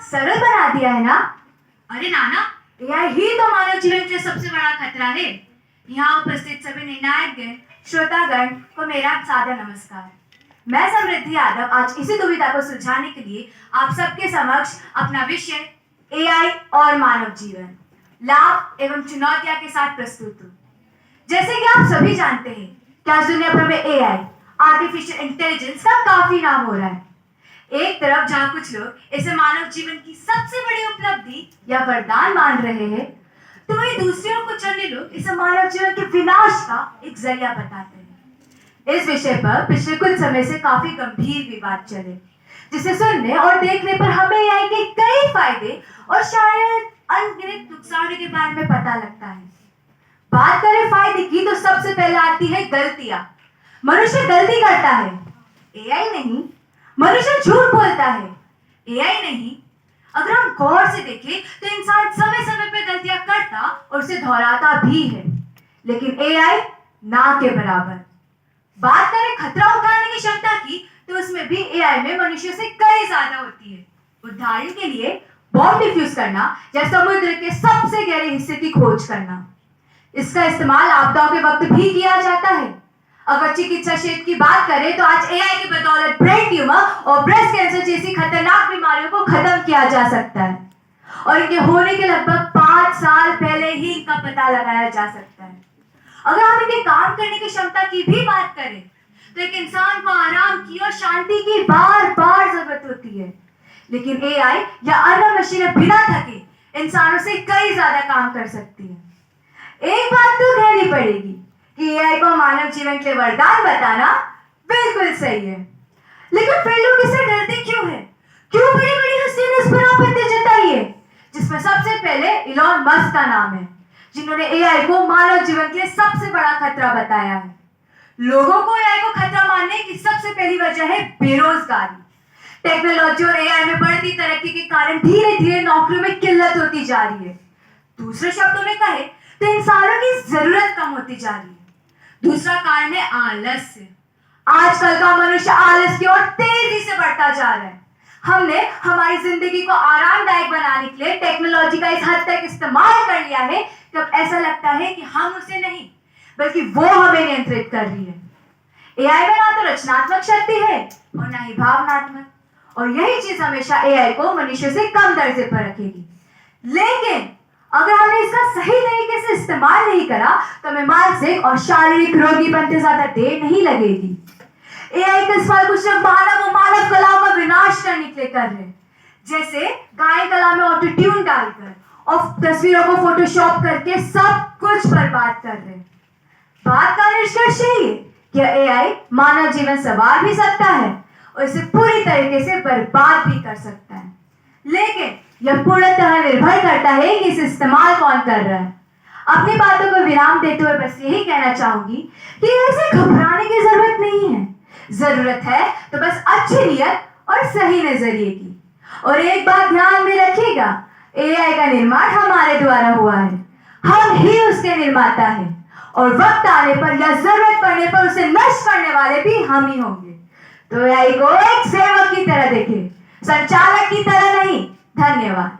सरल बना दिया है ना। अरे नाना, एआई ही तो मानव जीवन के सबसे बड़ा खतरा है। यहाँ उपस्थित सभी निर्णायकगण, श्रोतागण को मेरा सादर नमस्कार। मैं समृद्धि यादव आज इसी दुविधा को सुलझाने के लिए आप सबके समक्ष अपना विषय एआई और मानव जीवन, लाभ एवं चुनौतियां के साथ प्रस्तुत हूँ। जैसे कि आप सभी जानते हैं कि आज दुनिया भर में एआई, आर्टिफिशियल इंटेलिजेंस का काफी नाम हो रहा है। एक तरफ जहाँ कुछ लोग इसे मानव जीवन की सबसे बड़ी उपलब्धि या वरदान मान रहे हैं, तो वहीं दूसरे और कुछ अन्य लोग इसे मानव जीवन के विनाश का एक जरिया बताते हैं। इस विषय पर पिछले कुछ समय से काफी गंभीर विवाद चले, जिसे सुनने और देखने पर हमें एआई के कई फायदे और शायद अनगिनत नुकसानों के बारे में पता लगता है। बात करें फायदे की तो सबसे पहले आती है गलतियां। मनुष्य गलती करता है, एआई नहीं। मनुष्य झूठ बोलता है, एआई नहीं। अगर हम गौर से देखें तो इंसान समय समय पर गलतियां करता और उसे दोहराता भी है, लेकिन एआई ना के बराबर। बात करें खतरा उठाने की क्षमता की तो उसमें भी एआई में मनुष्य से कई ज्यादा होती है। उदाहरण के लिए बॉम्ब डिफ्यूज करना या समुद्र के सबसे गहरे हिस्से की खोज करना। इसका इस्तेमाल आपदाओं के वक्त भी किया जाता है। अगर चिकित्सा क्षेत्र की बात करें तो आज एआई की बदौलत ब्रेन ट्यूमर और ब्रेस्ट कैंसर जैसी खतरनाक बीमारियों को खत्म किया जा सकता है, और इनके होने के लगभग 5 साल पहले ही इनका पता लगाया जा सकता है। अगर हम इनके काम करने की क्षमता की भी बात करें तो एक इंसान को आराम की और शांति की बार बार जरूरत होती है, लेकिन एआई या अन्य मशीनें बिना थके इंसानों से कई ज्यादा काम कर सकती है। एक बात तो कहनी पड़ेगी कि एआई को मानव जीवन के वरदान बताना बिल्कुल सही है, लेकिन फिर लोग इससे डरते क्यों हैं? क्यों बड़ी बड़ी हस्तियों ने इस पर आपत्ति जताई है, जिसमें सबसे पहले इलॉन मस्क का नाम है, जिन्होंने एआई को मानव जीवन के लिए सबसे बड़ा खतरा बताया है। लोगों को एआई को खतरा मानने की सबसे पहली वजह है बेरोजगारी। टेक्नोलॉजी और एआई में बढ़ती तरक्की के कारण धीरे धीरे नौकरियों में किल्लत होती जा रही है। दूसरे शब्दों में कहे तो इंसानों की जरूरत कम होती जा रही है। दूसरा कारण है आलस्य। आजकल का मनुष्य आलस की ओर तेजी से बढ़ता जा रहा है। हमने हमारी जिंदगी को आरामदायक बनाने के लिए टेक्नोलॉजी का इस हद तक इस्तेमाल कर लिया है कि अब ऐसा लगता है कि हम उसे नहीं बल्कि वो हमें नियंत्रित कर रही है। एआई में ना तो रचनात्मक शक्ति है और ना ही भावनात्मक, और यही चीज हमेशा एआई को मनुष्य से कम दर्जे पर रखेगी। लेकिन अगर हमने इसका सही तरीके से इस्तेमाल नहीं करा तो हमें मानसिक और शारीरिक रोगी बनते ज्यादा देर नहीं लगेगी। एआई का इस्तेमाल कुछ लोग मानव और मानव कलाओं का विनाश करने के लिए कर रहे हैं, जैसे गायन कला में ऑटो ट्यून डालकर और तस्वीरों को फोटोशॉप करके सब कुछ बर्बाद कर रहे हैं। बात का निष्कर्ष यही है कि एआई मानव जीवन संवार भी सकता है और इसे पूरी तरीके से बर्बाद भी कर सकता है, लेकिन यह पूर्णतः निर्भर करता है कि इसे इस्तेमाल कौन कर रहा है। अपनी बातों को विराम देते हुए बस यही कहना चाहूंगी कि ऐसे घबराने की जरूरत नहीं है। जरूरत है तो बस अच्छी नियत और सही नजरिए की। और एक बात ध्यान में रखिएगा, एआई का निर्माण हमारे द्वारा हुआ है, हम ही उसके निर्माता हैं, और वक्त आने पर या जरूरत पड़ने पर उसे नष्ट करने वाले भी हम ही होंगे। तो एआई को एक सेवक की तरह देखें, संचालक की तरह नहीं। धन्यवाद।